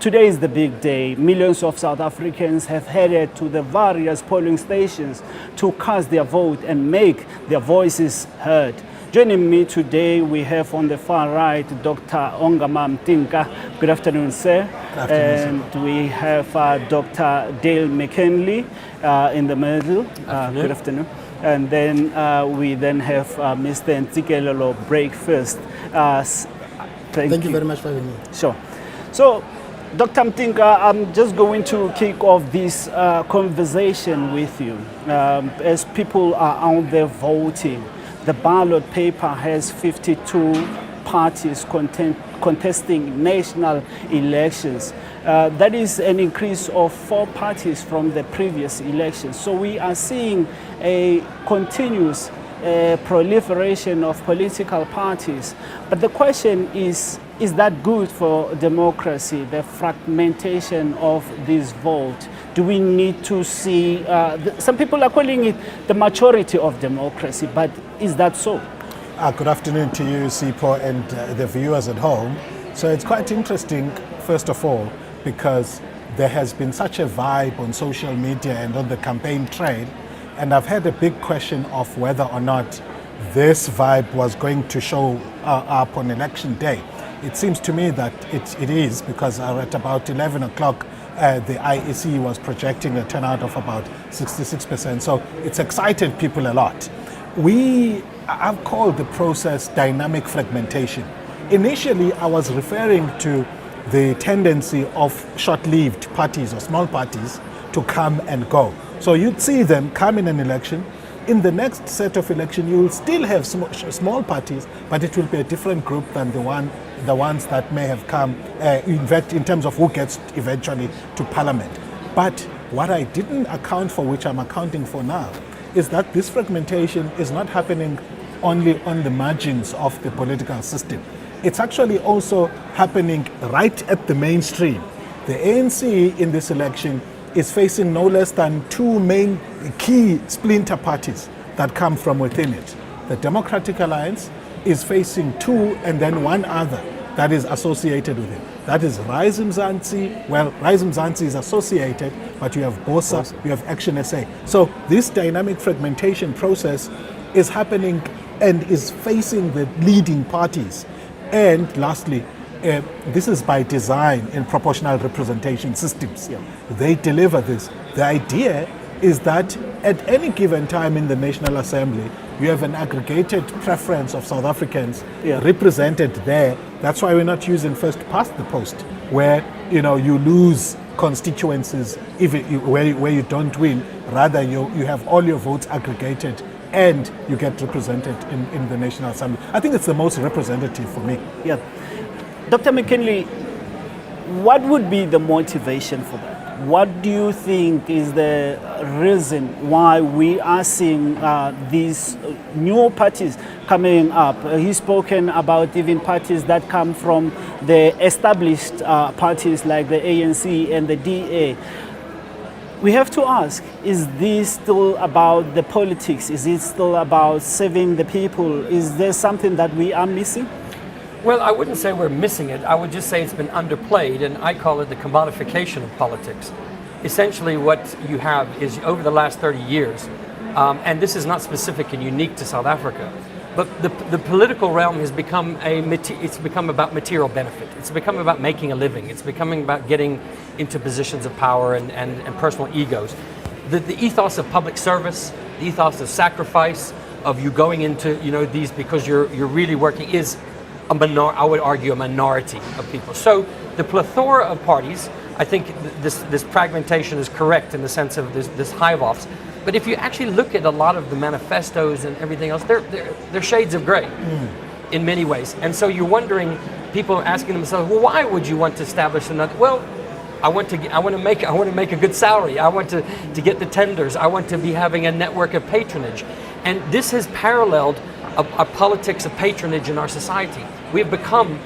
Today is the big day. Millions of South Africans have headed to the various polling stations to cast their vote and make their voices heard. Joining me today, we have on the far right, Dr. Ongama Mtimka. Good afternoon, sir. Good afternoon, and we have Dr. Dale Mckinley in the middle. Good afternoon. And then we have Mr. Ntsikelelo Breakfast. Thank you very much for having me. Sure. So, Dr. Mtimka, I'm just going to kick off this conversation with you. As people are out there voting, the ballot paper has 52 parties contesting national elections. That is an increase of 4 parties from the previous elections. So we are seeing a continuous proliferation of political parties. But the question is that good for democracy, the fragmentation of this vote? Do we need to see, some people are calling it the majority of democracy, but is that so? Good afternoon to you, Sipho, and the viewers at home. So it's quite interesting, first of all, because there has been such a vibe on social media and on the campaign trail, and I've had a big question of whether or not this vibe was going to show up on election day. It seems to me that it is, because at about 11 o'clock, the IEC was projecting a turnout of about 66%. So it's excited people a lot. I've called the process dynamic fragmentation. Initially, I was referring to the tendency of short-lived parties or small parties to come and go. So you'd see them come in an election. In the next set of election, you will still have small parties, but it will be a different group than the ones that may have come, in terms of who gets eventually to parliament. But what I didn't account for, which I'm accounting for now, is that this fragmentation is not happening only on the margins of the political system. It's actually also happening right at the mainstream. The ANC in this election is facing no less than 2 main key splinter parties that come from within it. The Democratic Alliance is facing 2 and then 1 other that is associated with it. That is Rise Mzansi. Well, Rise Mzansi is associated, but you have BOSA, you have Action SA. So this dynamic fragmentation process is happening and is facing the leading parties. And lastly, this is by design in proportional representation systems. Yeah. They deliver this. The idea is that at any given time in the National Assembly, you have an aggregated preference of South Africans represented there. That's why we're not using first past the post, where you lose constituencies where you don't win. Rather, you have all your votes aggregated and you get represented in the National Assembly. I think it's the most representative for me. Yeah. Dr. Mckinley, what would be the motivation for that? What do you think is the reason why we are seeing these new parties coming up? He's spoken about even parties that come from the established parties like the ANC and the DA. We have to ask, is this still about the politics? Is it still about serving the people? Is there something that we are missing? Well, I wouldn't say we're missing it. I would just say it's been underplayed, and I call it the commodification of politics. Essentially, what you have is over the last 30 years, and this is not specific and unique to South Africa, but the political realm has become it's become about material benefit. It's become about making a living. It's becoming about getting into positions of power and personal egos. The ethos of public service, the ethos of sacrifice, of you going into these because you're really working is I would argue a minority of people. So the plethora of parties, I think this fragmentation is correct in the sense of this hive offs. But if you actually look at a lot of the manifestos and everything else, they're shades of gray in many ways. And so you're wondering, people are asking themselves, well, why would you want to establish another? Well, I want to make a good salary. I want to get the tenders. I want to be having a network of patronage. And this has paralleled a politics of patronage in our society. We have become,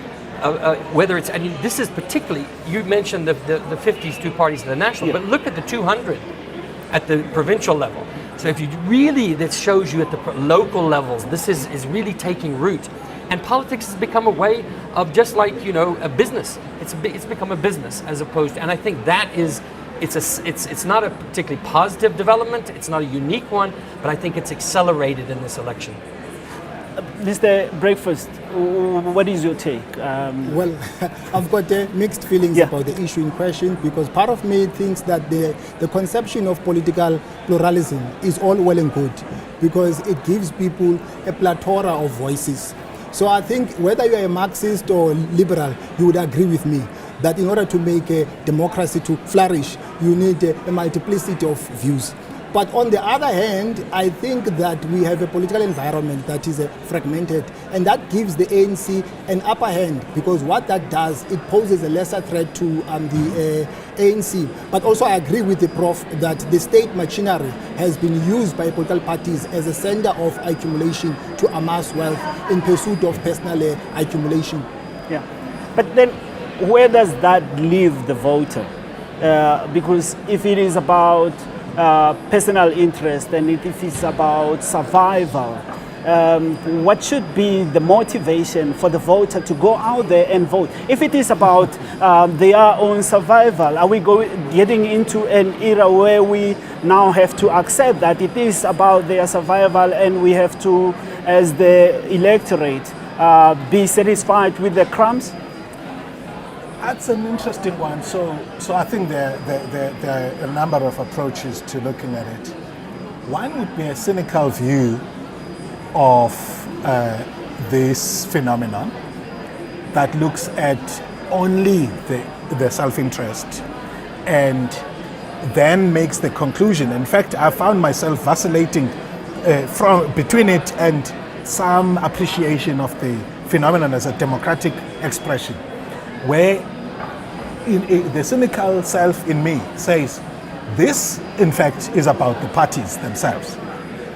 whether it's, and this is particularly, you mentioned the 52 parties at the national, but look at the 200 at the provincial level. So if you really, that shows you at the local levels, this is really taking root. And politics has become a way of just like, a business. It's become a business as opposed to, and I think that is, it's not a particularly positive development, it's not a unique one, but I think it's accelerated in this election. Mr. Breakfast, what is your take? Well, I've got mixed feelings about the issue in question, because part of me thinks that the conception of political pluralism is all well and good, because it gives people a plethora of voices. So I think whether you're a Marxist or liberal, you would agree with me that in order to make a democracy to flourish, you need a multiplicity of views. But on the other hand, I think that we have a political environment that is fragmented, and that gives the ANC an upper hand, because what that does, it poses a lesser threat to the ANC. But also I agree with the Prof that the state machinery has been used by political parties as a center of accumulation to amass wealth in pursuit of personal accumulation. Yeah, but then where does that leave the voter? Because if it is about personal interest and if it's about survival, what should be the motivation for the voter to go out there and vote? If it is about their own survival, are we getting into an era where we now have to accept that it is about their survival and we have to, as the electorate, be satisfied with the crumbs? That's an interesting one. So I think there are a number of approaches to looking at it. One would be a cynical view of this phenomenon that looks at only the self-interest and then makes the conclusion. In fact, I found myself vacillating between it and some appreciation of the phenomenon as a democratic expression, where the cynical self in me says, this in fact is about the parties themselves.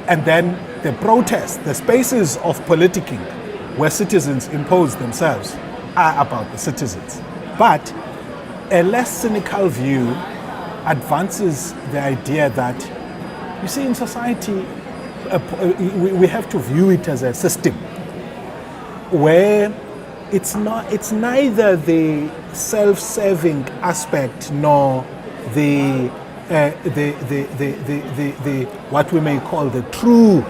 And then the protests, the spaces of politicking where citizens impose themselves are about the citizens. But a less cynical view advances the idea that, you see, in society, we have to view it as a system where it's neither the self-serving aspect nor the what we may call the true,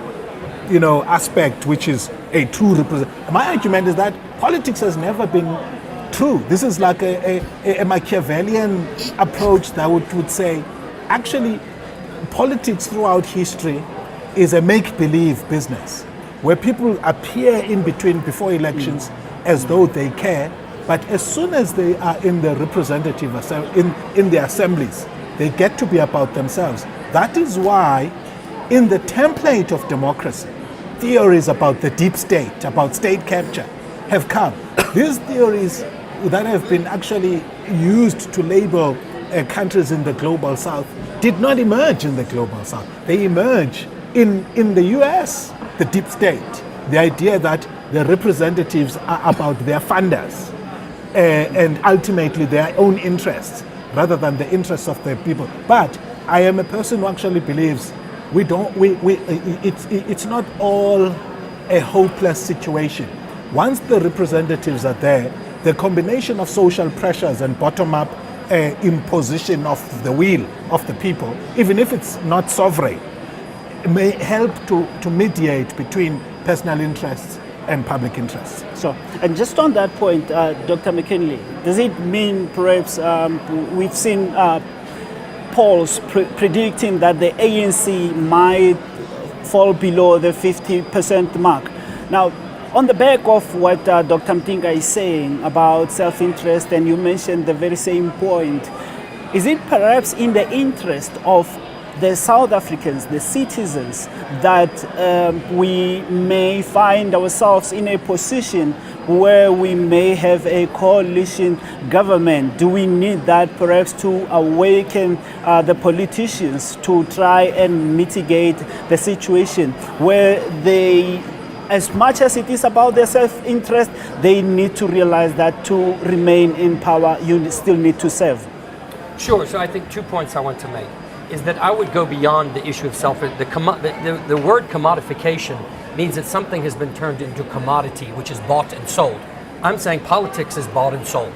aspect, which is a true representation. My argument is that politics has never been true. This is like a Machiavellian approach that would say, actually, politics throughout history is a make-believe business where people appear before elections as though they care, but as soon as they are in the representative in the assemblies, they get to be about themselves. That is why in the template of democracy, theories about the deep state, about state capture, have come. These theories that have been actually used to label countries in the global south did not emerge in the global south. They emerge in the US, the deep state, the idea that the representatives are about their funders and ultimately their own interests rather than the interests of the people. But I am a person who actually believes it's not all a hopeless situation. Once the representatives are there, the combination of social pressures and bottom-up imposition of the will of the people, even if it's not sovereign, may help to mediate between personal interests and public interests. So, and just on that point, Dr. Mckinley, does it mean perhaps we've seen polls predicting that the ANC might fall below the 50% mark? Now, on the back of what Dr. Mtimka is saying about self-interest, and you mentioned the very same point, is it perhaps in the interest of the South Africans, the citizens, that we may find ourselves in a position where we may have a coalition government? Do we need that perhaps to awaken the politicians to try and mitigate the situation where they, as much as it is about their self-interest, they need to realize that to remain in power, you still need to serve? Sure, so I think 2 points I want to make is that I would go beyond the issue of the word commodification means that something has been turned into a commodity, which is bought and sold. I'm saying politics is bought and sold.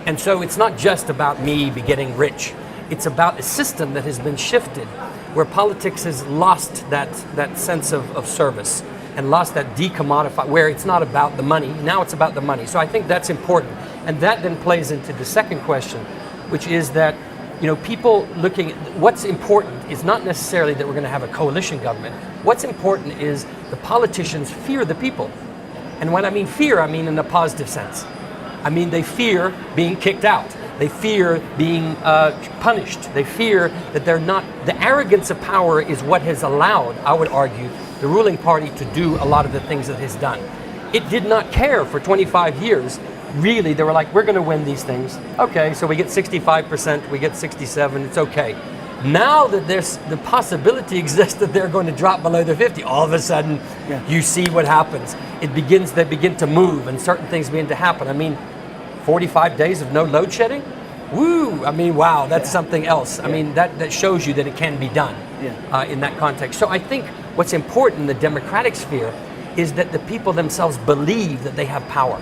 And so it's not just about me getting rich. It's about a system that has been shifted where politics has lost that sense of service and lost that decommodified, where it's not about the money, now it's about the money. So I think that's important. And that then plays into the second question, which is that, you know, people looking at what's important is not necessarily that we're going to have a coalition government. What's important is the politicians fear the people. And when I mean fear, I mean in a positive sense. I mean they fear being kicked out. They fear being punished. They fear that they're not, the arrogance of power is what has allowed, I would argue, the ruling party to do a lot of the things that it has done. It did not care for 25 years. Really, they were like, we're going to win these things. Okay, so we get 65%, we get 67, it's okay. Now that there's the possibility exists that they're going to drop below the 50, all of a sudden, you see what happens. They begin to move and certain things begin to happen. I mean, 45 days of no load shedding? Woo! I mean, wow, that's something else. I mean, that shows you that it can be done in that context. So I think what's important in the democratic sphere is that the people themselves believe that they have power.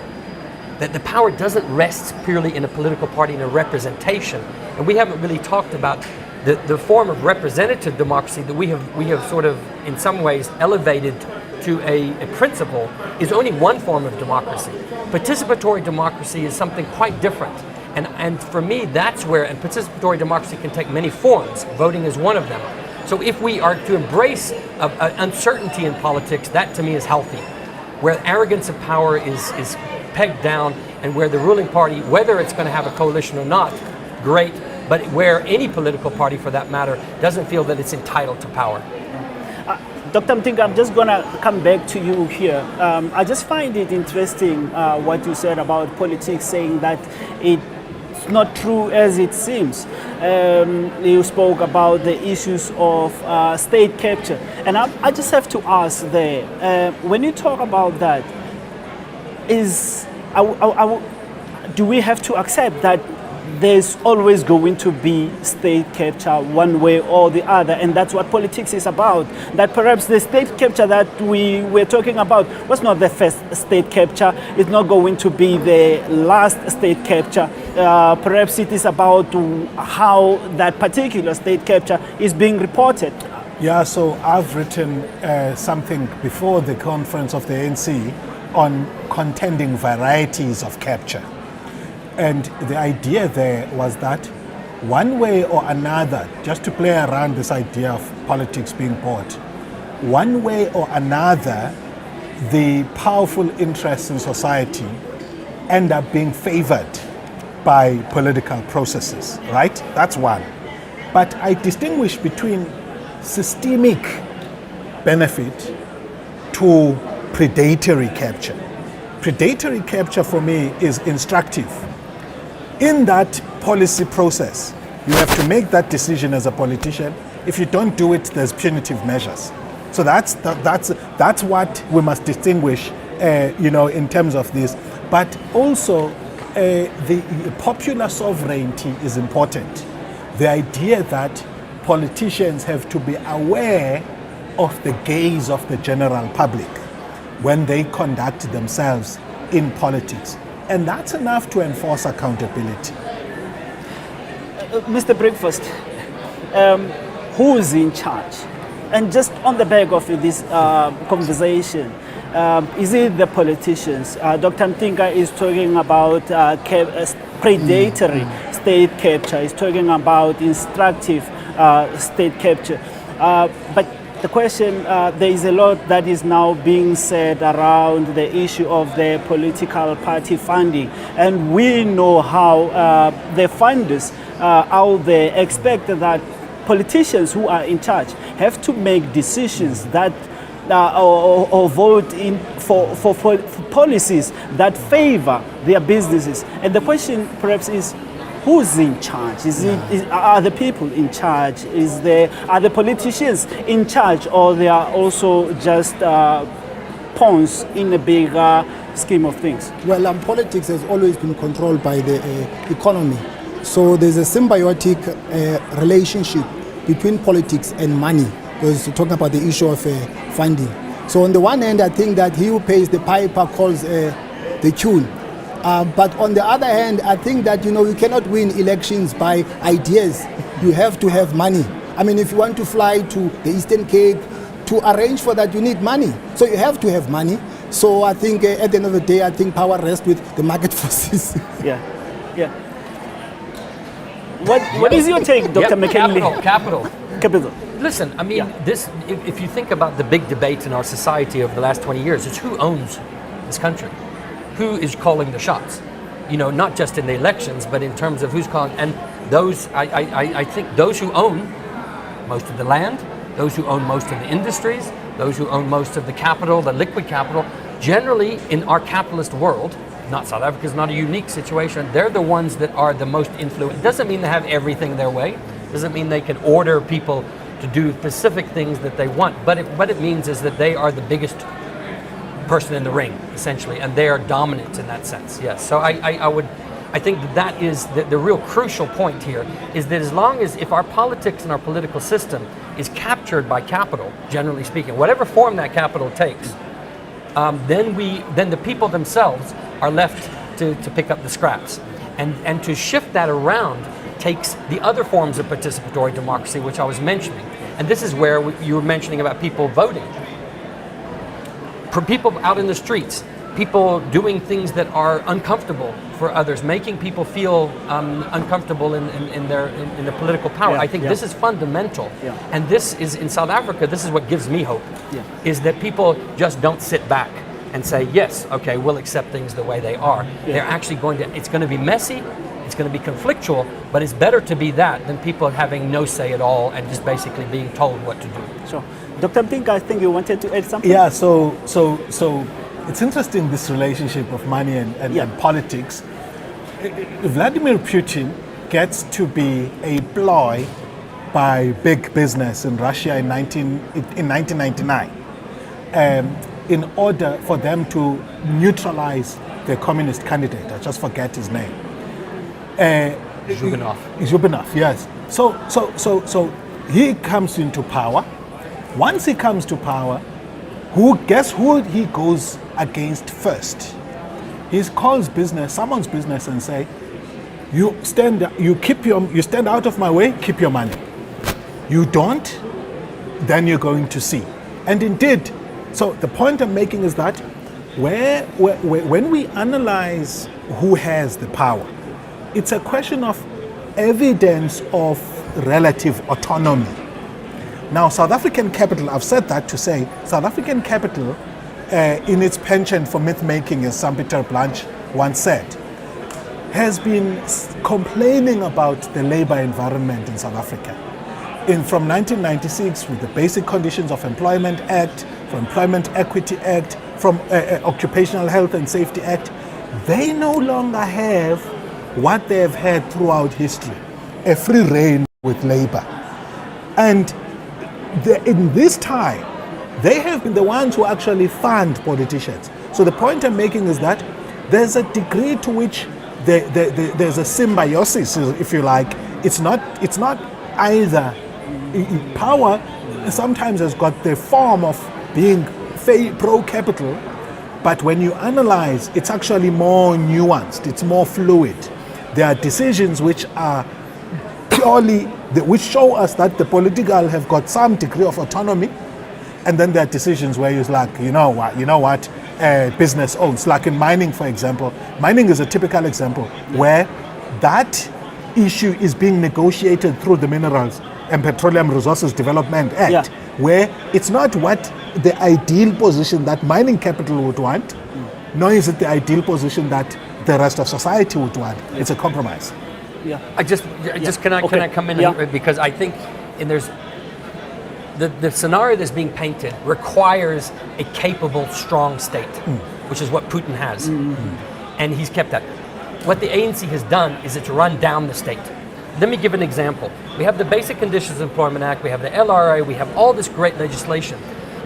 That the power doesn't rest purely in a political party and a representation. And we haven't really talked about the form of representative democracy that we have sort of, in some ways, elevated to a principle is only one form of democracy. Participatory democracy is something quite different. And for me, that's where, and participatory democracy can take many forms. Voting is one of them. So if we are to embrace uncertainty in politics, that to me is healthy. Where arrogance of power is pegged down, and where the ruling party, whether it's going to have a coalition or not, great, but where any political party for that matter doesn't feel that it's entitled to power. Dr. Mtimka, I'm just going to come back to you here. I just find it interesting what you said about politics, saying that it's not true as it seems. You spoke about the issues of state capture. And I just have to ask there, when you talk about that, do we have to accept that there's always going to be state capture one way or the other, and that's what politics is about? That perhaps the state capture that we were talking about was not the first state capture, it's not going to be the last state capture. Perhaps it is about how that particular state capture is being reported. Yeah, so I've written something before the conference of the ANC on contending varieties of capture. And the idea there was that one way or another, just to play around this idea of politics being bought, one way or another, the powerful interests in society end up being favored by political processes, right? That's one. But I distinguish between systemic benefit to predatory capture. Predatory capture for me is instructive. In that policy process, you have to make that decision as a politician. If you don't do it, there's punitive measures. So that's what we must distinguish, in terms of this. But also, the popular sovereignty is important. The idea that politicians have to be aware of the gaze of the general public when they conduct themselves in politics. And that's enough to enforce accountability. Mr. Breakfast, who is in charge? And just on the back of this conversation, is it the politicians? Dr. Mtimka is talking about predatory state capture. He's talking about instructive state capture. But the question, there is a lot that is now being said around the issue of the political party funding. And we know how the funders out there expect that politicians who are in charge have to make decisions that or vote in for policies that favor their businesses. And the question perhaps is, who's in charge? Are the people in charge? Are the politicians in charge, or they are also just pawns in a bigger scheme of things? Well, politics has always been controlled by the economy. So there's a symbiotic relationship between politics and money, because we're talking about the issue of funding. So on the one hand, I think that he who pays the piper calls the tune. But on the other hand, I think that, you cannot win elections by ideas. You have to have money. I mean, if you want to fly to the Eastern Cape, to arrange for that, you need money. So you have to have money. So I think at the end of the day, I think power rests with the market forces. Yeah. What is your take, Dr. Mckinley? Capital. Listen, I mean, Yeah. if you think about the big debate in our society over the last 20 years, it's who owns this country? Who is calling the shots? Not just in the elections, but in terms of who's calling. And those, I think those who own most of the land, those who own most of the industries, those who own most of the capital, the liquid capital, generally in our capitalist world, not South Africa is not a unique situation, they're the ones that are the most influential. It doesn't mean they have everything their way, doesn't mean they can order people to do specific things that they want, but what it means is that they are the biggest person in the ring, essentially, and they are dominant in that sense, yes. So I think that is the real crucial point here, is that as long as if our politics and our political system is captured by capital, generally speaking, whatever form that capital takes, then the people themselves are left to pick up the scraps. And to shift that around takes the other forms of participatory democracy, which I was mentioning. And this is where you were mentioning about people voting. For people out in the streets, people doing things that are uncomfortable for others, making people feel uncomfortable in the political power. I think this is fundamental. And this is, in South Africa, this is what gives me hope, is that people just don't sit back and say, yes, okay, we'll accept things the way they are. They're actually it's going to be messy, it's going to be conflictual, but it's better to be that than people having no say at all and just basically being told what to do. Sure. Dr. Mtimka, I think you wanted to add something? Yeah, so it's interesting, this relationship of money and politics. Vladimir Putin gets to be a ploy by big business in Russia in 1999 in order for them to neutralize the communist candidate. I just forget his name. Zhuganov, yes. So he comes into power. Once he comes to power, guess who he goes against first? He calls someone's business and say, you stand out of my way, keep your money. You don't, then you're going to see. And indeed, so the point I'm making is that when we analyze who has the power, it's a question of evidence of relative autonomy. Now, South African capital, I've said that to say, South African capital, in its penchant for myth-making, as Peter Blanche once said, has been complaining about the labor environment in South Africa. From 1996, with the Basic Conditions of Employment Act, from Employment Equity Act, from Occupational Health and Safety Act, they no longer have what they have had throughout history, a free rein with labor. And in this time, they have been the ones who actually fund politicians. So the point I'm making is that there's a degree to which there's a symbiosis, if you like. It's not either. Power sometimes has got the form of being pro-capital, but when you analyze, it's actually more nuanced, it's more fluid. There are decisions which are purely, which show us that the political have got some degree of autonomy, and then there are decisions where you're like, you know what, business owns. Like in mining, for example. Mining is a typical example where that issue is being negotiated through the Minerals and Petroleum Resources Development Act, where it's not what the ideal position that mining capital would want, nor is it the ideal position that the rest of society would want. It's a compromise. Can I come in because I think there's the scenario that's being painted requires a capable, strong state, which is what Putin has, and he's kept that. What the ANC has done is it's run down the state. Let me give an example. We have the Basic Conditions of Employment Act, we have the LRA, we have all this great legislation,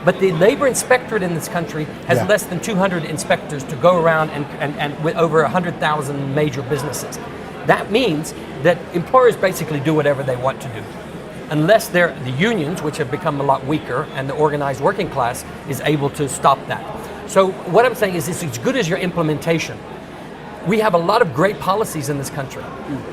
but the labor inspectorate in this country has less than 200 inspectors to go around and with over 100,000 major businesses. That means that employers basically do whatever they want to do. unless the unions, which have become a lot weaker, and the organized working class is able to stop that. So what I'm saying is it's as good as your implementation. We have a lot of great policies in this country,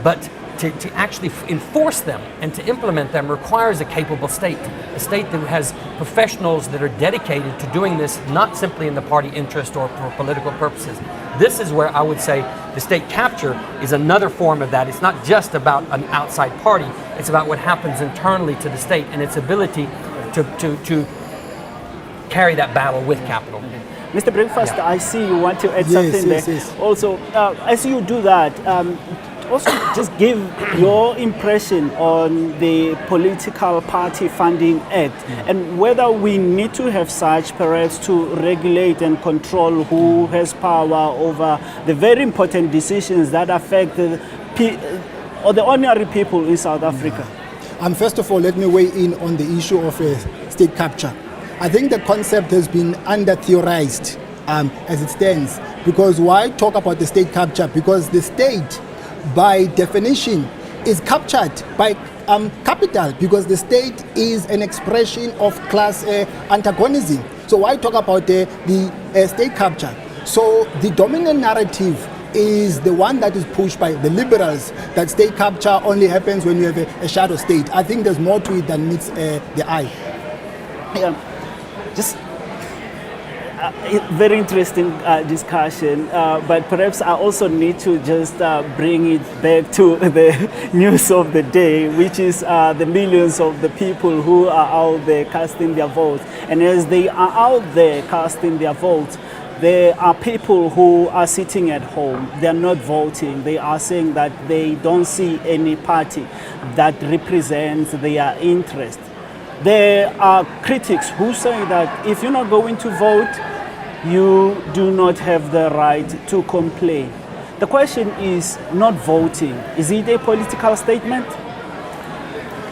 but to actually enforce them and to implement them requires a capable state, a state that has professionals that are dedicated to doing this, not simply in the party interest or for political purposes. This is where I would say the state capture is another form of that. It's not just about an outside party, it's about what happens internally to the state and its ability to carry that battle with capital. Mr. Breakfast, I see you want to add something there. Yes. Also, as you do that, also just give your impression on the Political Party Funding Act and whether we need to have such perhaps to regulate and control who has power over the very important decisions that affect the ordinary people in South Africa. First of all, let me weigh in on the issue of state capture. I think the concept has been under-theorized as it stands. Because why talk about the state capture? Because the state, by definition, is captured by capital, because the state is an expression of class antagonism. So why talk about the state capture? So the dominant narrative is the one that is pushed by the liberals, that state capture only happens when you have a shadow state. I think there's more to it than meets the eye. Yeah. Just very interesting discussion, but perhaps I also need to just bring it back to the news of the day, which is the millions of the people who are out there casting their votes. And as they are out there casting their votes, there are people who are sitting at home, they are not voting. They are saying that they don't see any party that represents their interest. There are critics who say that if you're not going to vote, you do not have the right to complain. The question is not voting. Is it a political statement?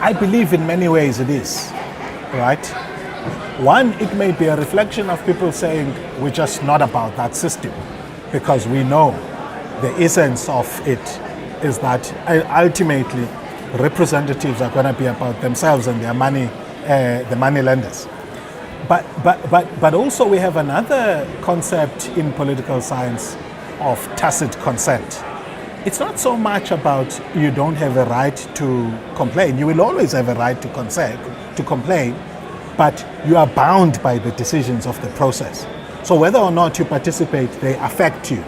I believe in many ways it is, right? One, it may be a reflection of people saying we're just not about that system, because we know the essence of it is that ultimately representatives are going to be about themselves and their money, the money lenders. But also we have another concept in political science of tacit consent. It's not so much about you don't have a right to complain. You will always have a right to complain, but you are bound by the decisions of the process. So whether or not you participate, they affect you.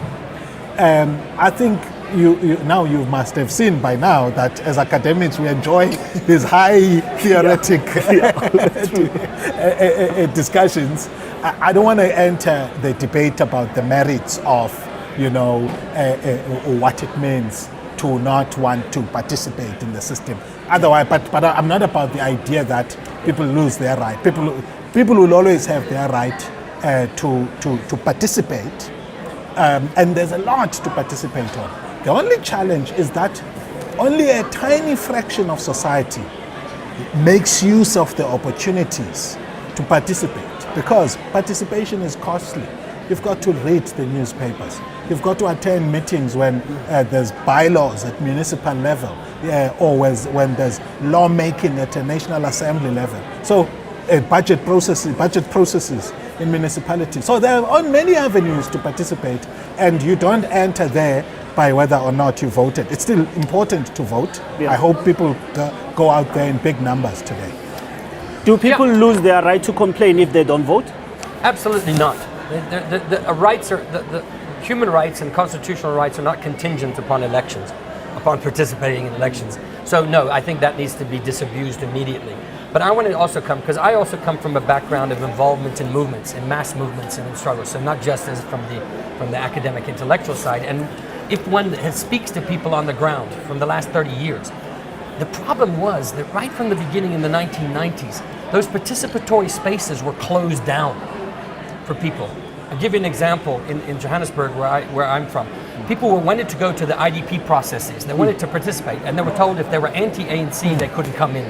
I think you must have seen by now that as academics we enjoy these high theoretic discussions. I don't want to enter the debate about the merits of what it means to not want to participate in the system. Otherwise, but I'm not about the idea that people lose their right. People will always have their right to participate, and there's a lot to participate on. The only challenge is that only a tiny fraction of society makes use of the opportunities to participate, because participation is costly. You've got to read the newspapers. You've got to attend meetings when there's bylaws at municipal level, or when there's lawmaking at a National Assembly level. So budget processes in municipalities. So there are many avenues to participate, and you don't enter there by whether or not you voted. It's still important to vote. Yeah. I hope people go out there in big numbers today. Do people lose their right to complain if they don't vote? Absolutely not. The human rights and constitutional rights are not contingent upon elections, upon participating in elections. So no, I think that needs to be disabused immediately. But I want to also because I also come from a background of involvement in movements, in mass movements and in struggles. So not just as from the academic intellectual side. And if one speaks to people on the ground from the last 30 years, the problem was that right from the beginning in the 1990s, those participatory spaces were closed down for people. I'll give you an example in Johannesburg, where I'm from. People wanted to go to the IDP processes. They wanted to participate, and they were told if they were anti-ANC, they couldn't come in,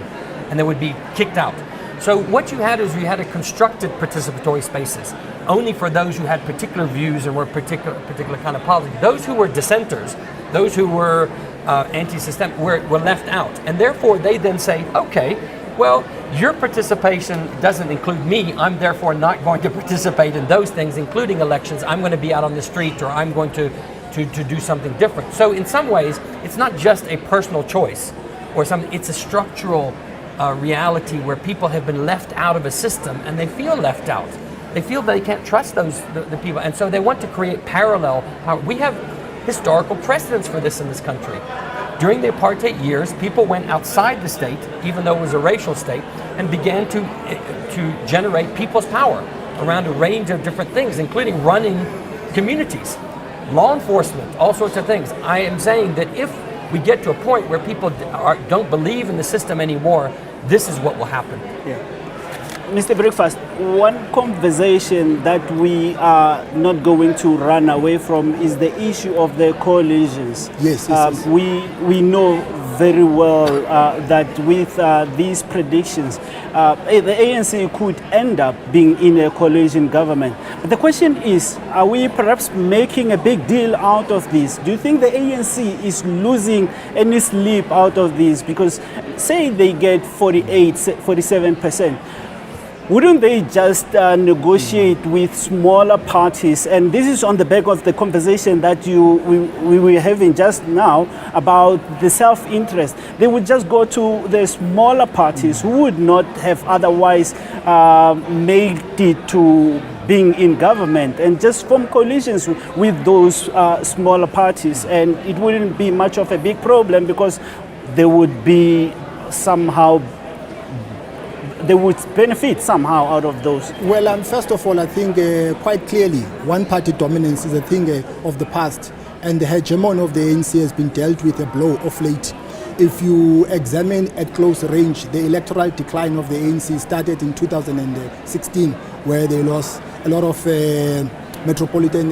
and they would be kicked out. So what you had is you had a constructed participatory spaces, only for those who had particular views and were particular kind of politics. Those who were dissenters, those who were anti-system were left out. And therefore they then say, okay, well, your participation doesn't include me. I'm therefore not going to participate in those things, including elections. I'm going to be out on the street, or I'm going to do something different. So in some ways, it's not just a personal choice or something, it's a structural reality where people have been left out of a system and they feel left out. They feel they can't trust the people, and so they want to create parallel. We have historical precedents for this in this country. During the apartheid years, people went outside the state, even though it was a racial state, and began to generate people's power around a range of different things, including running communities, law enforcement, all sorts of things. I am saying that if we get to a point where people don't believe in the system anymore, this is what will happen. Yeah. Mr. Breakfast, one conversation that we are not going to run away from is the issue of the coalitions. Yes. We know very well that with these predictions, the ANC could end up being in a coalition government. But the question is, are we perhaps making a big deal out of this? Do you think the ANC is losing any sleep out of this? Because say they get 47%. Wouldn't they just negotiate with smaller parties? And this is on the back of the conversation that we were having just now about the self-interest. They would just go to the smaller parties who would not have otherwise made it to being in government, and just form coalitions with those smaller parties. And it wouldn't be much of a big problem because they would be somehow, they would benefit somehow out of those. Well, first of all, I think quite clearly one-party dominance is a thing of the past, and the hegemony of the ANC has been dealt with a blow of late. If you examine at close range, the electoral decline of the ANC started in 2016, where they lost a lot of metropolitan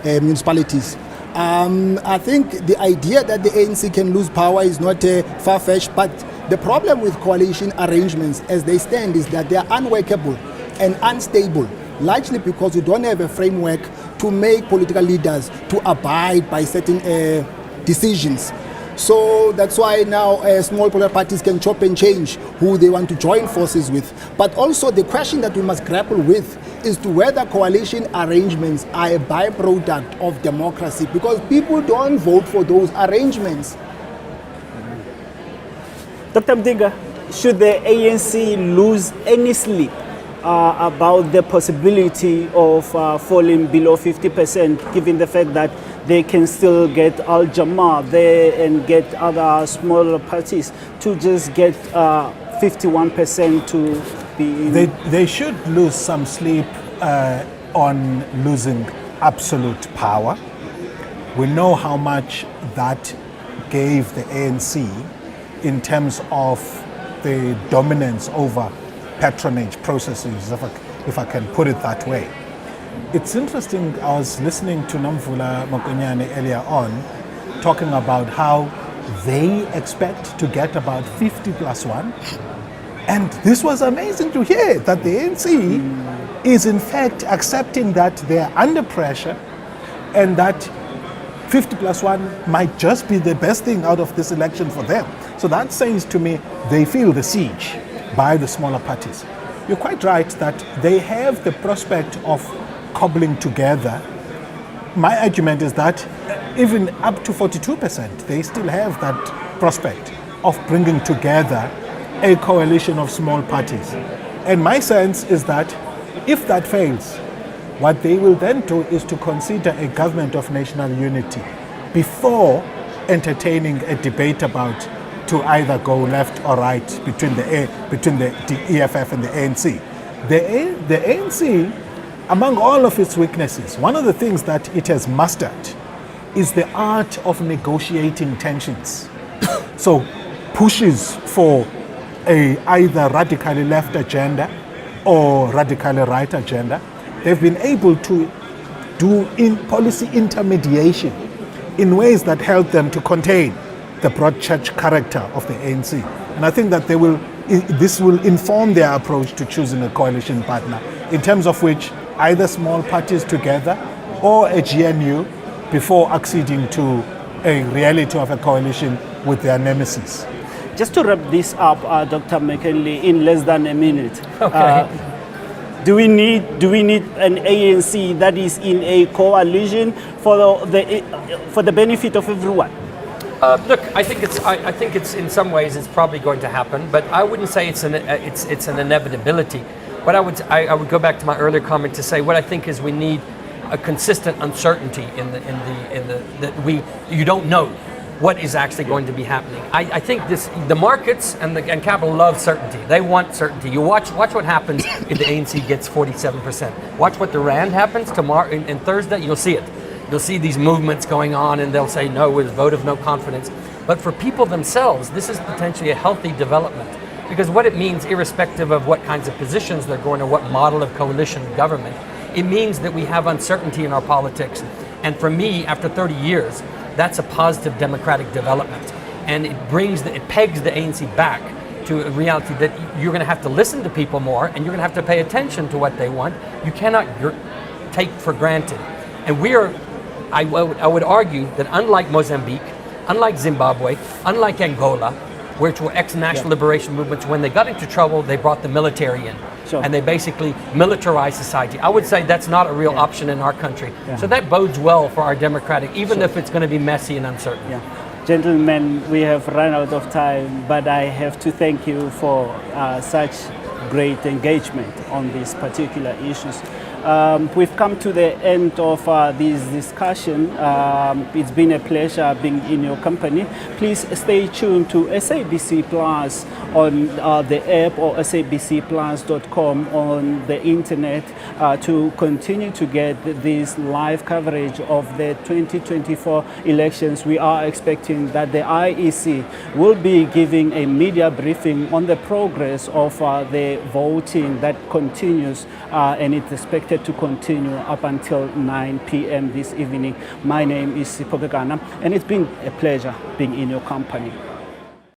municipalities. I think the idea that the ANC can lose power is not far-fetched, but the problem with coalition arrangements as they stand is that they are unworkable and unstable, largely because you don't have a framework to make political leaders to abide by certain decisions. So that's why now small political parties can chop and change who they want to join forces with. But also the question that we must grapple with is to whether coalition arrangements are a byproduct of democracy, because people don't vote for those arrangements. Dr. Mtimka, should the ANC lose any sleep about the possibility of falling below 50%, given the fact that they can still get Al Jamaa there and get other smaller parties to just get 51% to be in? They should lose some sleep on losing absolute power. We know how much that gave the ANC in terms of the dominance over patronage processes, if I can put it that way. It's interesting, I was listening to Namvula Mokonyane earlier on, talking about how they expect to get about 50+1. And this was amazing to hear, that the ANC is in fact accepting that they're under pressure and that 50+1 might just be the best thing out of this election for them. So that says to me, they feel the siege by the smaller parties. You're quite right that they have the prospect of cobbling together. My argument is that even up to 42%, they still have that prospect of bringing together a coalition of small parties. And my sense is that if that fails, what they will then do is to consider a government of national unity before entertaining a debate about to either go left or right between the EFF and the ANC. The ANC, among all of its weaknesses, one of the things that it has mastered is the art of negotiating tensions. So pushes for a either radically left agenda or radically right agenda. They've been able to do in policy intermediation in ways that help them to contain the broad church character of the ANC. And I think that this will inform their approach to choosing a coalition partner, in terms of which either small parties together or a GNU before acceding to a reality of a coalition with their nemesis. Just to wrap this up, Dr. Mckinley, in less than a minute. Okay. Do we need an ANC that is in a coalition for the benefit of everyone? Look, I think it's in some ways it's probably going to happen, but I wouldn't say it's an inevitability. But I would go back to my earlier comment to say what I think is we need a consistent uncertainty that you don't know what is actually going to be happening. I think the markets and capital love certainty. They want certainty. You watch what happens if the ANC gets 47%. Watch what the Rand happens tomorrow and Thursday. You'll see it. You'll see these movements going on, and they'll say no with vote of no confidence. But for people themselves, this is potentially a healthy development, because what it means, irrespective of what kinds of positions they're going or what model of coalition government, it means that we have uncertainty in our politics. And for me, after 30 years, that's a positive democratic development. And it pegs the ANC back to a reality that you're going to have to listen to people more, and you're going to have to pay attention to what they want. You cannot take for granted. And I would argue that unlike Mozambique, unlike Zimbabwe, unlike Angola, which were ex-national liberation movements, when they got into trouble, they brought the military in. Sure. And they basically militarized society. I would say that's not a real option in our country. So that bodes well for our democratic, even if it's going to be messy and uncertain. Gentlemen, we have run out of time, but I have to thank you for such great engagement on these particular issues. We've come to the end of this discussion. It's been a pleasure being in your company. Please stay tuned to SABC Plus on the app or sabcplus.com on the internet to continue to get this live coverage of the 2024 elections. We are expecting that the IEC will be giving a media briefing on the progress of the voting that continues, and it's expected to continue up until 9 p.m. this evening. My name is Sipho Kekana, and it's been a pleasure being in your company.